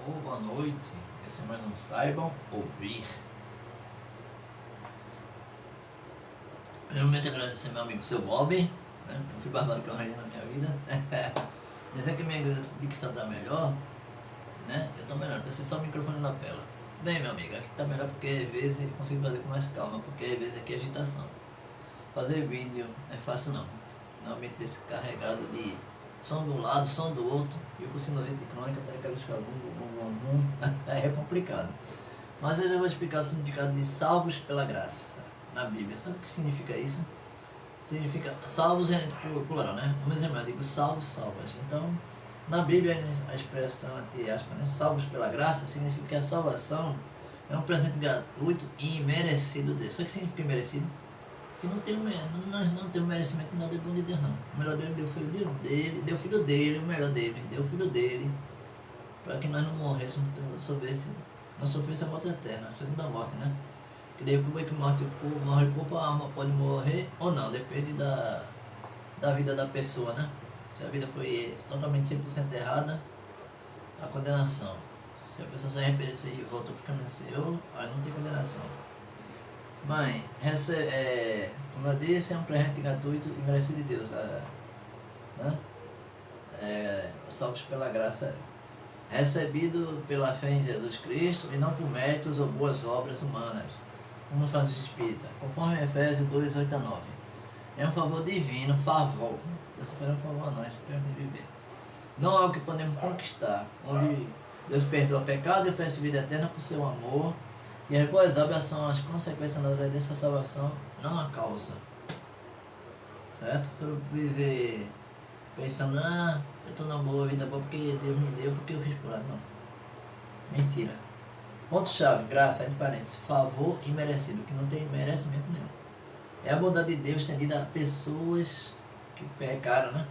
ou boa noite, que semana não saibam ouvir. Primeiramente agradecer meu amigo seu Bob, né? Eu fui barbado que eu arranjei na minha vida. Dizer que minha dicção está melhor, né? Eu estou melhor, preciso só o microfone na tela. Bem, meu amigo, aqui está melhor porque às vezes eu consigo fazer com mais calma, porque às vezes aqui é agitação. Fazer vídeo não é fácil não. No ambiente desse carregado de som de um lado, som do outro, e eu com sinusite crônica, é complicado. Mas eu já vou explicar o significado de salvos pela graça na Bíblia. Sabe o que significa isso? Significa salvos é plural, né? Vamos exemplo, eu digo salvos, salvas. Então, na Bíblia, a expressão, entre aspas, né? Salvos pela graça, significa que a salvação é um presente gratuito e imerecido de Deus. Sabe o que significa imerecido? Que nós não temos merecimento nada de bom de Deus, não. O melhor dele deu o filho dele, deu o filho dele, o melhor dele, deu o filho dele, para que nós não morrêssemos, não sofresse a morte eterna, a segunda morte, né? Que depois que morre o corpo, a alma pode morrer ou não, depende da vida da pessoa, né? Se a vida foi totalmente 100% errada, a condenação. Se a pessoa se arrepender e voltou para o caminho do Senhor, aí não tem condenação. Mãe, como eu disse, é um presente gratuito e merecido de Deus, né? Salvos pela graça, recebido pela fé em Jesus Cristo e não por méritos ou boas obras humanas, como faz o Espírita, conforme Efésios 2, 8 a 9. É um favor divino, favor. Deus faz um favor a nós, para viver. Não é algo que podemos conquistar, onde Deus perdoa pecado e oferece vida eterna por seu amor, e as boas obras são as consequências naturais dessa salvação, não a causa. Certo? Eu viver pensando, eu estou na boa, vida boa porque Deus me deu, porque eu fiz por lá. Não. Mentira. Ponto-chave, graça, entre parênteses, favor imerecido, que não tem merecimento nenhum. É a bondade de Deus estendida a pessoas que pecaram, né?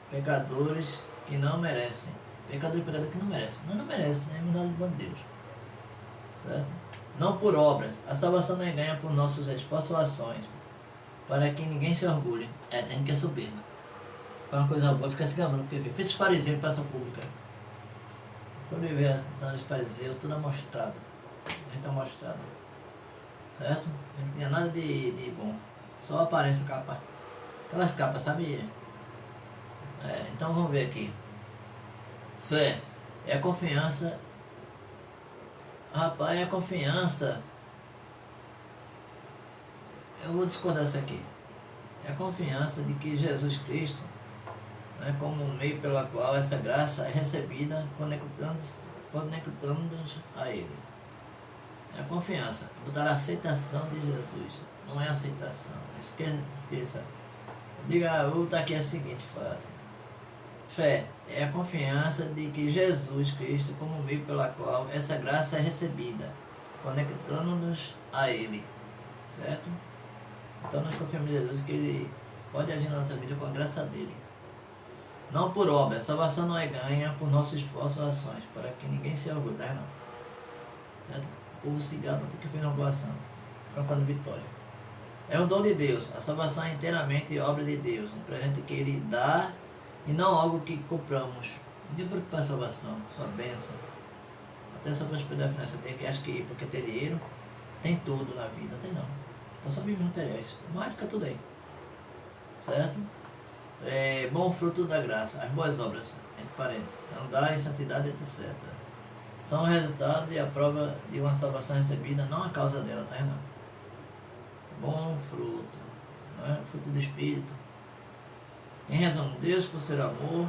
Pecadores que não merecem. Pecadores que não merecem. Não merecem, é a bondade de Deus. Certo? Não por obras. A salvação não é ganha por nossos esforços ou ações, para que ninguém se orgulhe. Tem que é soberba. Para uma coisa boa, fica se gabando, porque fez os fariseus em praça pública. Quando eu vejo os fariseus, tudo amostrado. A gente amostrado. Certo? Não tinha nada de bom. Só a aparência, capa. Aquelas capas, sabe? Então vamos ver aqui. Fé é a confiança. Rapaz, é a confiança. Eu vou discordar isso aqui. É a confiança de que Jesus Cristo, né, como um meio pela qual essa graça é recebida, conectando-nos a Ele. É a confiança. Botar a aceitação de Jesus. Não é aceitação. Esqueça. Diga, vou botar aqui a seguinte frase. Fé é a confiança de que Jesus Cristo, como meio pela qual essa graça é recebida, conectando-nos a Ele. Certo? Então nós confiamos em Jesus que Ele pode agir na nossa vida com a graça dele. Não por obra. A salvação não é ganha por nossos esforços ou ações, para que ninguém se orgulhe, não. Certo? O povo se gaba porque fez uma boa ação, cantando vitória. É um dom de Deus. A salvação é inteiramente obra de Deus, um presente que Ele dá e não algo que compramos. Ninguém preocupa a salvação, sua bênção. Até só para prosperidade financeira tem que acha que porque ter dinheiro tem tudo na vida, tem não. Então só bem materiais, mas fica tudo aí. Certo? Bom fruto da graça, as boas obras, entre parênteses, andar em santidade, etc. São o resultado e a prova de uma salvação recebida, não a causa dela, tá, irmão? Bom fruto, não é? Fruto do Espírito. Em resumo, Deus, por ser amor,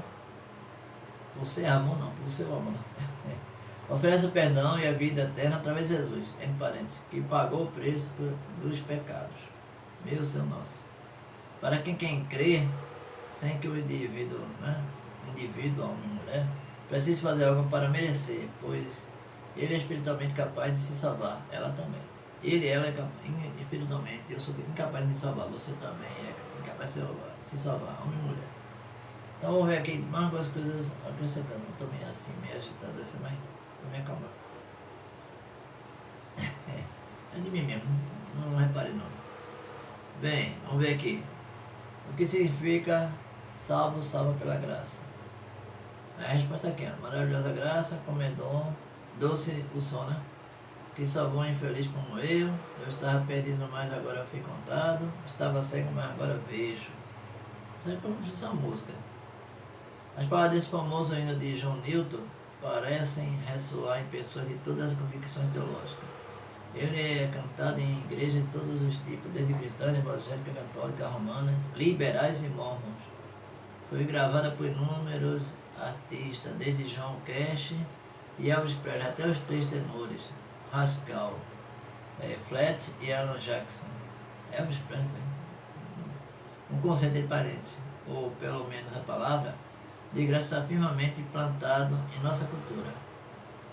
por seu amor, oferece o perdão e a vida eterna através de Jesus, entre parênteses, que pagou o preço dos pecados, meu, seu, nosso. Para quem crê, sem que o indivíduo, né, homem e mulher, precise fazer algo para merecer, pois ele é espiritualmente capaz de se salvar, ela também. Ele e ela é espiritualmente, eu sou incapaz de me salvar, você também é incapaz de se salvar, homem e mulher. Então vamos ver aqui mais algumas coisas acrescentando. Eu estou meio assim, meio agitado, essa mais para me acalmar. É de mim mesmo, não repare não. Bem, vamos ver aqui. O que significa salvo pela graça? A resposta aqui é: maravilhosa graça, como é dom doce o som, né? Que salvou um infeliz como eu estava perdido, mas agora fui encontrado, estava cego, mas agora vejo. Isso é como se fosse uma música. As palavras desse famoso hino de John Newton parecem ressoar em pessoas de todas as convicções teológicas. Ele é cantado em igrejas de todos os tipos, desde cristãs, evangélica, católica, romana, liberais e mormons. Foi gravada por inúmeros artistas, desde John Cash e Elvis Presley até os três tenores, Haskell, Flat e Alan Jackson. Elvis Presley. Um conceito de parênteses, ou pelo menos a palavra, de graça está firmemente implantado em nossa cultura.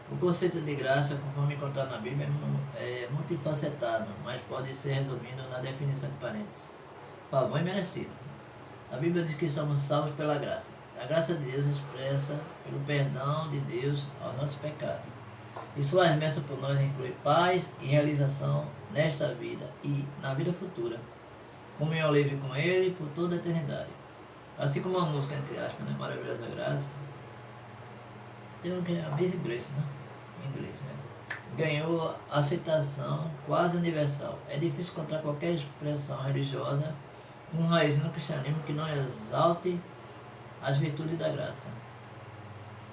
O conceito de graça, conforme encontrado na Bíblia, é multifacetado, mas pode ser resumido na definição de parênteses: favor imerecido. A Bíblia diz que somos salvos pela graça. A graça de Deus expressa pelo perdão de Deus aos nossos pecados. E suas bênçãos por nós inclui paz e realização nesta vida e na vida futura. Comunhão livre com Ele por toda a eternidade. Assim como a música, entre aspas, né? Maravilhosa Graça. Tem uma que é Amazing Grace, né? Em inglês, né? Ganhou aceitação quase universal. É difícil encontrar qualquer expressão religiosa com raiz no cristianismo que não exalte as virtudes da graça.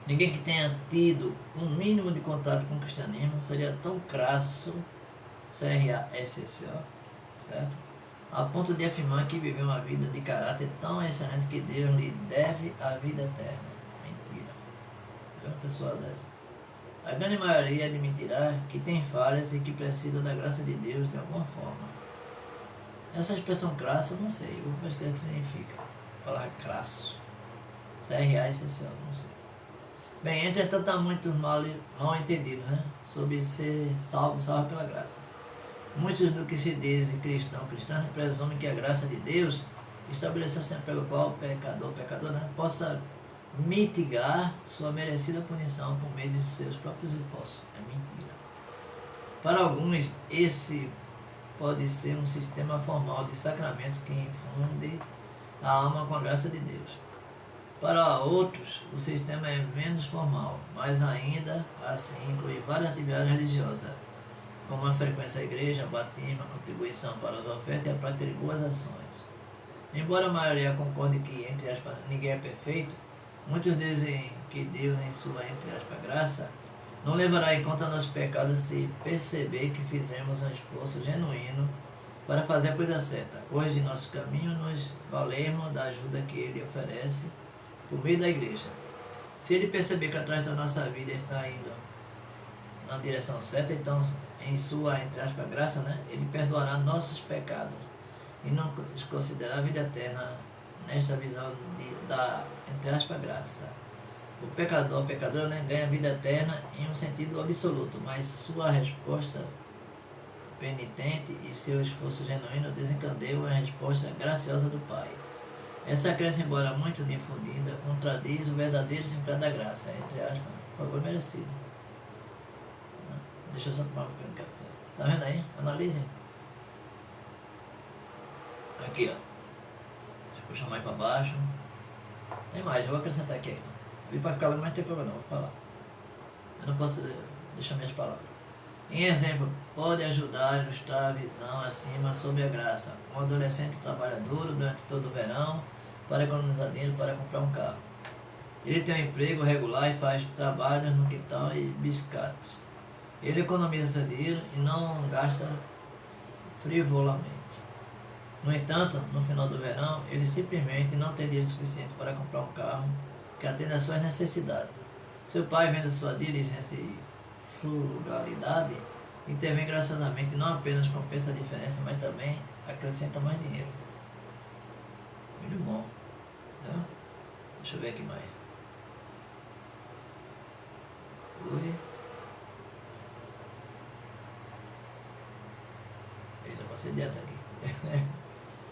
Ninguém que tenha tido um mínimo de contato com o cristianismo seria tão crasso, C-R-A-S-S-O, certo? A ponto de afirmar que viveu uma vida de caráter tão excelente que Deus lhe deve a vida eterna. Mentira. É uma pessoa dessa. A grande maioria admitirá que tem falhas e que precisa da graça de Deus de alguma forma. Essa expressão crasso, eu não sei, eu vou pesquisar o que significa. Falar crasso. C-R-A-S-S-O, não sei. Bem, entretanto, há muitos mal entendidos, né? Sobre ser salvo pela graça. Muitos do que se dizem cristãos presumem que a graça de Deus estabeleceu sempre pelo qual o pecador, né, possa mitigar sua merecida punição por meio de seus próprios esforços. É mentira. Para alguns, esse pode ser um sistema formal de sacramentos que infunde a alma com a graça de Deus. Para outros, o sistema é menos formal, mas ainda assim inclui várias atividades religiosas, como a frequência à igreja, batismo, a contribuição para as ofertas e a prática de boas ações. Embora a maioria concorde que, entre aspas, ninguém é perfeito, muitos dizem que Deus, em sua, entre aspas, graça, não levará em conta nossos pecados se perceber que fizemos um esforço genuíno para fazer a coisa certa, corrigir nossos caminhos, nos valermos da ajuda que Ele oferece por meio da igreja. Se Ele perceber que atrás da nossa vida está indo na direção certa, então, em sua, entre aspas, graça, né, Ele perdoará nossos pecados e não considerar a vida eterna nesta visão da, entre aspas, graça. O pecador, né, ganha a vida eterna em um sentido absoluto, mas sua resposta penitente e seu esforço genuíno desencadeiam a resposta graciosa do Pai. Essa crença, embora muito difundida, contradiz o verdadeiro significado da graça, entre aspas, favor merecido. Deixa eu só tomar um pouquinho de café. Tá vendo aí? Analisem. Aqui, ó. Deixa eu puxar mais para baixo. Tem mais, eu vou acrescentar aqui. E para ficar lá não vai ter problema, não, vou falar. Eu não posso deixar minhas palavras. Em exemplo, pode ajudar a ilustrar a visão acima sobre a graça. Um adolescente trabalha duro durante todo o verão para economizar dinheiro para comprar um carro. Ele tem um emprego regular e faz trabalhos no quintal e biscates. Ele economiza seu dinheiro e não gasta frivolamente. No entanto, no final do verão, ele simplesmente não tem dinheiro suficiente para comprar um carro que atenda às suas necessidades. Seu pai, vendo sua diligência e frugalidade, intervém graciosamente, não apenas compensa a diferença, mas também acrescenta mais dinheiro. Muito bom. Tá? Deixa eu ver aqui mais. Oi. Eita, passei dentro aqui.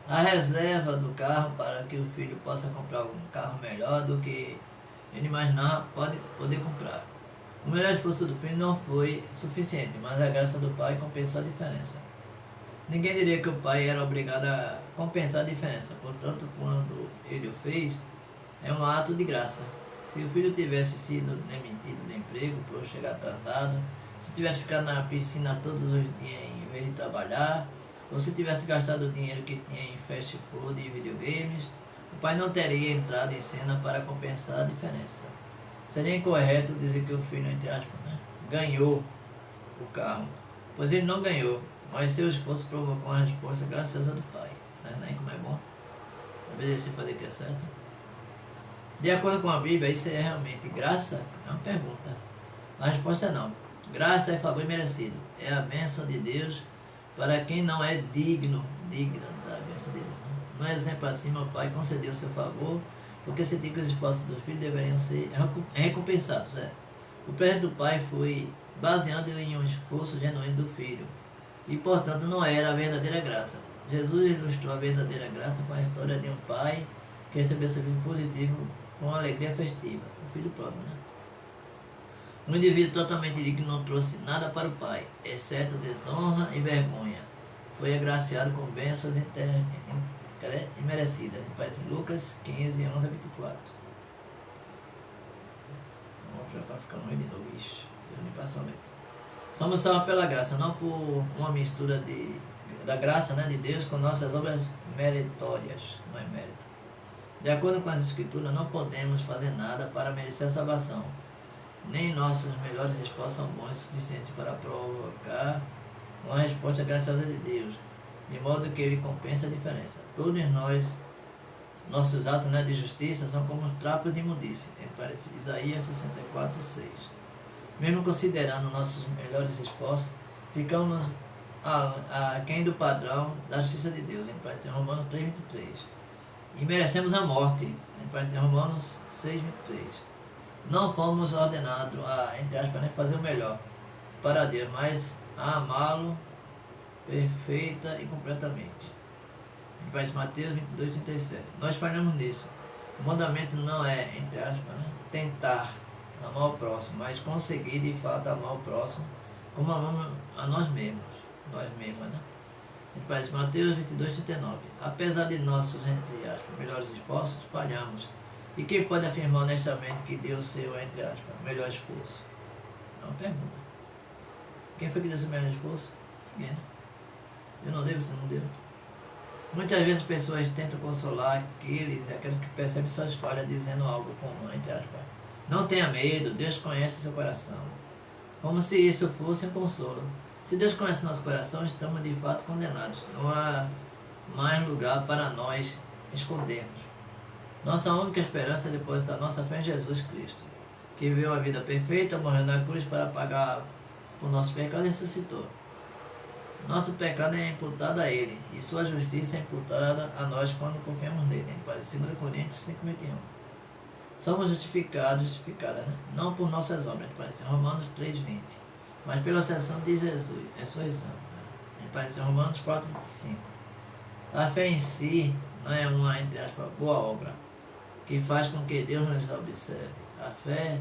A reserva do carro para que o filho possa comprar um carro melhor do que ele imaginava poder comprar. O melhor esforço do filho não foi suficiente, mas a graça do pai compensou a diferença. Ninguém diria que o pai era obrigado a compensar a diferença, portanto, quando ele o fez, é um ato de graça. Se o filho tivesse sido demitido do emprego por chegar atrasado, se tivesse ficado na piscina todos os dias em vez de trabalhar, ou se tivesse gastado o dinheiro que tinha em fast food e videogames, o pai não teria entrado em cena para compensar a diferença. Seria incorreto dizer que o filho, entre aspas, né, ganhou o carro, pois ele não ganhou, mas seu esforço provocou uma resposta graciosa do pai. Tá vendo aí como é bom? Obedecer e fazer o que é certo. De acordo com a Bíblia, isso é realmente graça? É uma pergunta. A resposta é não. Graça é favor merecido. É a bênção de Deus para quem não é digna da bênção de Deus. No exemplo acima, o pai concedeu seu favor porque sentiu que os esforços dos filhos deveriam ser recompensados. O presente do pai foi baseado em um esforço genuíno do filho e, portanto, não era a verdadeira graça. Jesus ilustrou a verdadeira graça com a história de um pai que recebeu seu filho positivo com alegria festiva, o filho próprio, né? Um indivíduo totalmente digno não trouxe nada para o pai, exceto desonra e vergonha. Foi agraciado com bênçãos imerecidas. Parece Lucas 15, 11 a 24. Já está ficando ruim de novo, ixi, eu nem passo a letra. Somos salvos pela graça, não por uma mistura da graça, né, de Deus com nossas obras meritórias, não é mérito. De acordo com as Escrituras, não podemos fazer nada para merecer a salvação. Nem nossos melhores esforços são bons o suficiente para provocar uma resposta graciosa de Deus, de modo que Ele compensa a diferença. Todos nós, nossos atos, né, de justiça são como trapos de imundície, Isaías 64, 6. Mesmo considerando nossos melhores esforços, ficamos aquém do padrão da justiça de Deus, em Romanos 3, 23. E merecemos a morte, em Romanos 6, 23. Não fomos ordenados a, entre aspas, fazer o melhor para Deus, mas a amá-lo perfeita e completamente. Em Mateus 22, 37. Nós falhamos nisso. O mandamento não é, entre aspas, tentar amar o próximo, mas conseguir de fato amar o próximo como amamos a nós mesmos, né? Em Mateus 22, 39. Apesar de nossos, entre aspas, melhores esforços, falhamos. E quem pode afirmar honestamente que deu o seu, entre aspas, melhor esforço? É uma pergunta. Quem foi que deu o seu melhor esforço? Ninguém, né? Eu não dei, você não deu. Muitas vezes as pessoas tentam consolar aqueles que percebem suas falhas dizendo algo como, entre aspas, não tenha medo, Deus conhece seu coração. Como se isso fosse um consolo. Se Deus conhece nosso coração, estamos de fato condenados. Não há mais lugar para nós escondermos. Nossa única esperança é depositar nossa fé em Jesus Cristo, que viveu a vida perfeita, morreu na cruz para pagar por nosso pecado e ressuscitou. Nosso pecado é imputado a Ele, e sua justiça é imputada a nós quando confiamos nele. 2 Coríntios 5:21. Somos justificados, né? Não por nossas obras, Romanos 3:20, mas pela ascensão de Jesus, ressurreição. Romanos 4:25. A fé em si não é uma, entre aspas, boa obra, que faz com que Deus nos observe. A fé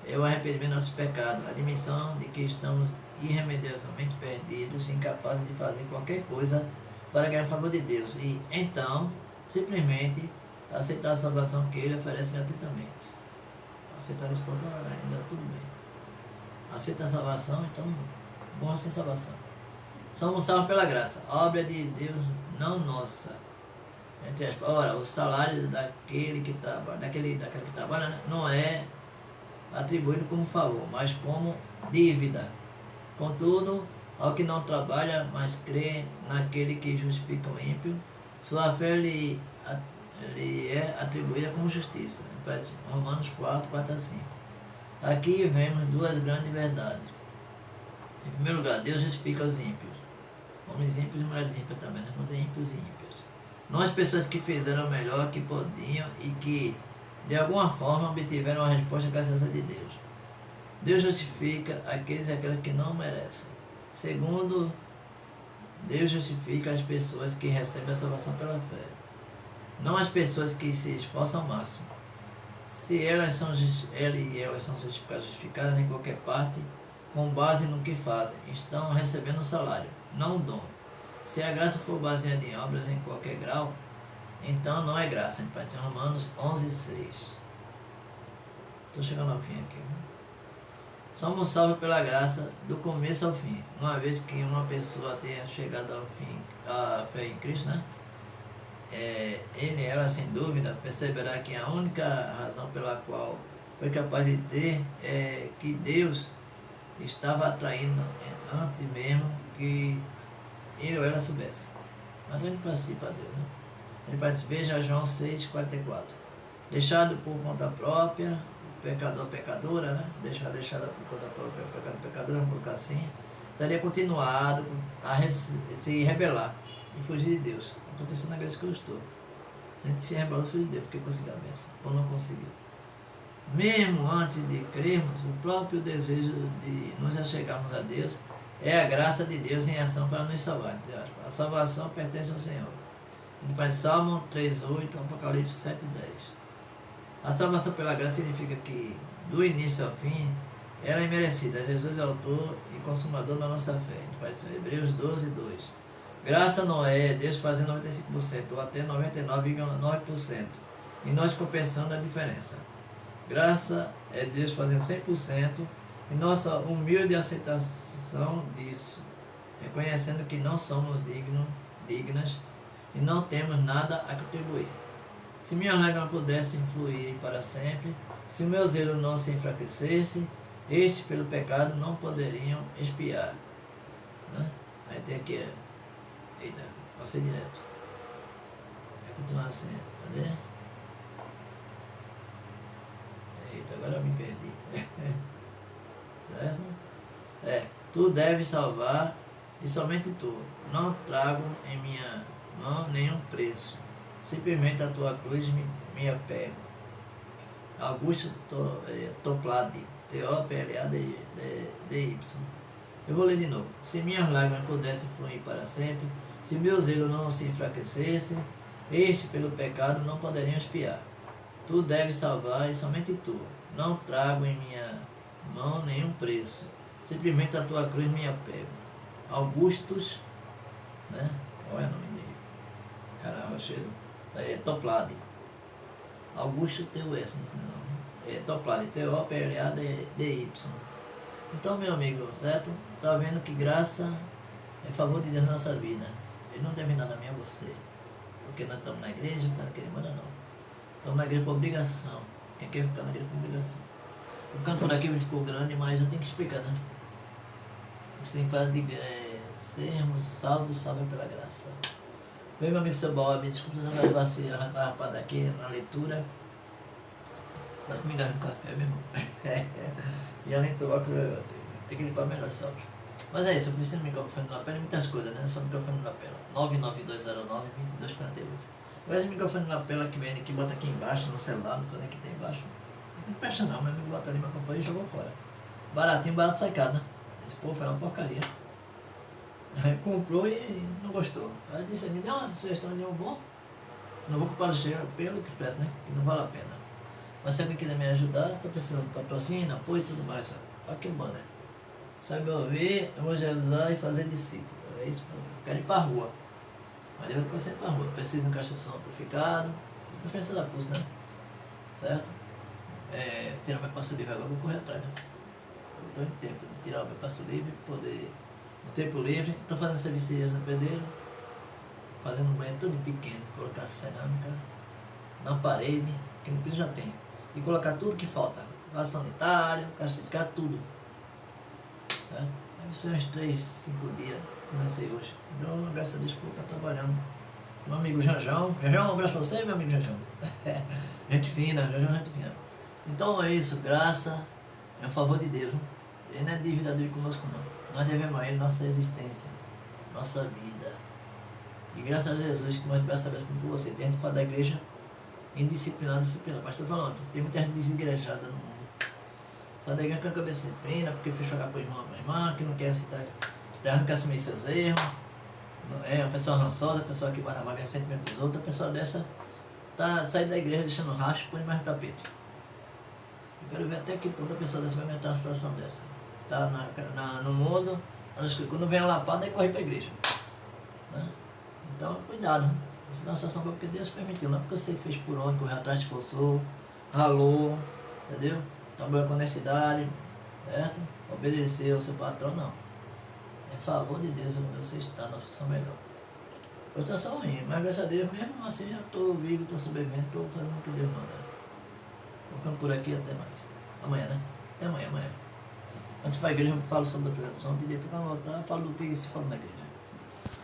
é o arrependimento dos nossos pecados, a admissão de que estamos irremediavelmente perdidos, incapazes de fazer qualquer coisa para ganhar o favor de Deus, e então, simplesmente, aceitar a salvação que Ele oferece gratuitamente. Aceitar esse ponto ainda tudo bem. Aceita a salvação, então, bom sem salvação. Somos salvos pela graça, obra de Deus, não nossa. Entre aspas, ora, o salário daquele que trabalha, né, não é atribuído como favor, mas como dívida. Contudo, ao que não trabalha, mas crê naquele que justifica o ímpio, sua fé lhe é atribuída como justiça. Romanos 4, 4 a 5. Aqui vemos duas grandes verdades. Em primeiro lugar, Deus justifica os ímpios. Homens ímpios e mulheres ímpias também, né? Os ímpios e ímpios. Não as pessoas que fizeram o melhor que podiam e que, de alguma forma, obtiveram a resposta graciosa de Deus. Deus justifica aqueles e aquelas que não merecem. Segundo, Deus justifica as pessoas que recebem a salvação pela fé, não as pessoas que se esforçam ao máximo. Se elas são justificadas em qualquer parte, com base no que fazem, estão recebendo um salário, não um dom. Se a graça for baseada em obras em qualquer grau, então não é graça. Em Romanos 11, 6. Estou chegando ao fim aqui. Somos salvos pela graça do começo ao fim. Uma vez que uma pessoa tenha chegado ao fim, a fé em Cristo, né? Ele, ela, sem dúvida, perceberá que a única razão pela qual foi capaz de ter é que Deus estava atraindo antes mesmo que ele ou ela soubesse. Mas ele participa a Deus, né? Ele participa, veja João 6,44. Deixado por conta própria, pecador, pecadora, né? Deixada por conta própria, pecador, pecadora, vamos colocar assim, teria continuado a se rebelar e fugir de Deus. Aconteceu na igreja que eu estou. A gente se rebelou e fugiu de Deus porque conseguiu a bênção, ou não conseguiu. Mesmo antes de crermos, o próprio desejo de nos achegarmos a Deus é a graça de Deus em ação para nos salvar. A salvação pertence ao Senhor. Salmo 3,8, Apocalipse 7,10. A salvação pela graça significa que, do início ao fim, ela é merecida. Jesus é autor e consumador da nossa fé. Hebreus 12,2. Graça não é Deus fazendo 95% ou até 99,9% e nós compensando a diferença. Graça é Deus fazendo 100% e nossa humilde aceitação disso, reconhecendo que não somos dignas e não temos nada a contribuir. Se minha lágrima pudesse influir para sempre, se o meu zelo não se enfraquecesse, estes pelo pecado não poderiam expiar. Né? Aí tem aqui, eita, passei direto. Vai continuar assim, cadê? Eita, agora eu me perdi. Certo? Tu deves salvar e somente tu. Não trago em minha mão nenhum preço. Simplesmente a tua cruz me apego. Augusto Toplady, T-O-P-L-A-D-Y. Eu vou ler de novo. Se minhas lágrimas pudessem fluir para sempre, se meu zelo não se enfraquecesse, este pelo pecado não poderiam expiar. Tu deves salvar e somente tu. Não trago em minha mão nenhum preço. Simplesmente a tua cruz me apego. Augustus, né? Qual é o nome dele? Caramba, cheiro. Toplady. Augusto T-U-S no final. Toplady, T-O-P-L-A-D-Y. Então, meu amigo, certo? Tá vendo que graça é favor de Deus na nossa vida. Ele não deve nada a mim, a você. Porque nós estamos na igreja, porque ele manda não. Estamos na igreja por obrigação. Quem quer ficar na igreja por obrigação? O canto por aqui ficou grande, mas eu tenho que explicar, né? Você tem que falar de sermos salvos pela graça. Bem, meu amigo seu Bob, me desculpa, não vai levar assim a rapada aqui na leitura. Mas que me engasga no café, meu irmão. E além do óculos, tem que limpar melhor esse óculos. Mas é isso, eu preciso do microfone de lapela e muitas coisas, né? Só microfone de lapela. 99209-2248. Mas o microfone de lapela que vem aqui, bota aqui embaixo, no celular, no que tem embaixo. Não presta não, meu amigo bota ali, meu companheiro e jogou fora. Baratinho, barato sai caro, né? Esse povo foi uma porcaria. Aí comprou e não gostou. Aí disse, me dá uma sugestão de um bom. Não vou culpar o cheiro pelo que expressa, né? Que não vale a pena. Mas se alguém quiser me ajudar, estou precisando de patrocínio, apoio e tudo mais. Sabe? Olha que bom, né? Sabe ouvir, evangelizar e fazer discípulo. É isso, eu quero ir para a rua. Mas eu vou sempre para a rua. Preciso de um caixa de som amplificado, de preferência da pulso, né? Certo? Tirar meu passo livre agora, vou correr atrás, né? Eu estou em tempo de tirar o meu passo livre, poder, no tempo livre, estou fazendo serviço no pedreiro, fazendo um banheiro todo pequeno, colocar cerâmica na parede, que no piso já tem, e colocar tudo que falta, vaso sanitário, caixa de carro, tudo. Certo? Aí são uns 3, 5 dias, comecei hoje. Então, graças a Deus, por estar trabalhando. Meu amigo Janjão, um abraço pra você, meu amigo Janjão. Gente fina, Janjão, gente fina. Então é isso, graça é um favor de Deus. Ele não é dívida dele conosco, não. Nós devemos a Ele nossa existência, nossa vida. E graças a Jesus, que nós graças a Deus por você, tem gente fora da igreja indisciplinada, disciplinada. Pastor falando, tem muita gente desigrejada no mundo. Sai da igreja com a cabeça disciplina, porque fez jogar para irmã, que não quer aceitar, não quer assumir seus erros. É uma pessoa rançosa, uma pessoa que guarda mágoa e sentimento dos outros. A pessoa dessa tá saindo da igreja deixando rastro e põe mais no tapete. Eu quero ver até que ponto a pessoa dessa vai aguentar uma situação dessa. Tá no mundo, quando vem a lapada, aí corre para a igreja. Né? Então, cuidado. Essa é uma situação porque Deus permitiu, não é porque você fez por onde, correu atrás, te forçou, ralou, entendeu? trabalhar com honestidade, certo? Obedecer ao seu patrão, não. Em favor de Deus, onde você está, nós somos melhor. Eu estou só ruim, mas graças a Deus, mesmo assim, eu estou vivo, estou sobrevivendo, estou fazendo o que Deus manda. Vou ficando por aqui até mais. Amanhã, né? Até amanhã. Antes para a igreja eu falo sobre a tradução, e depois quando eu voltar eu falo do que se fala na igreja.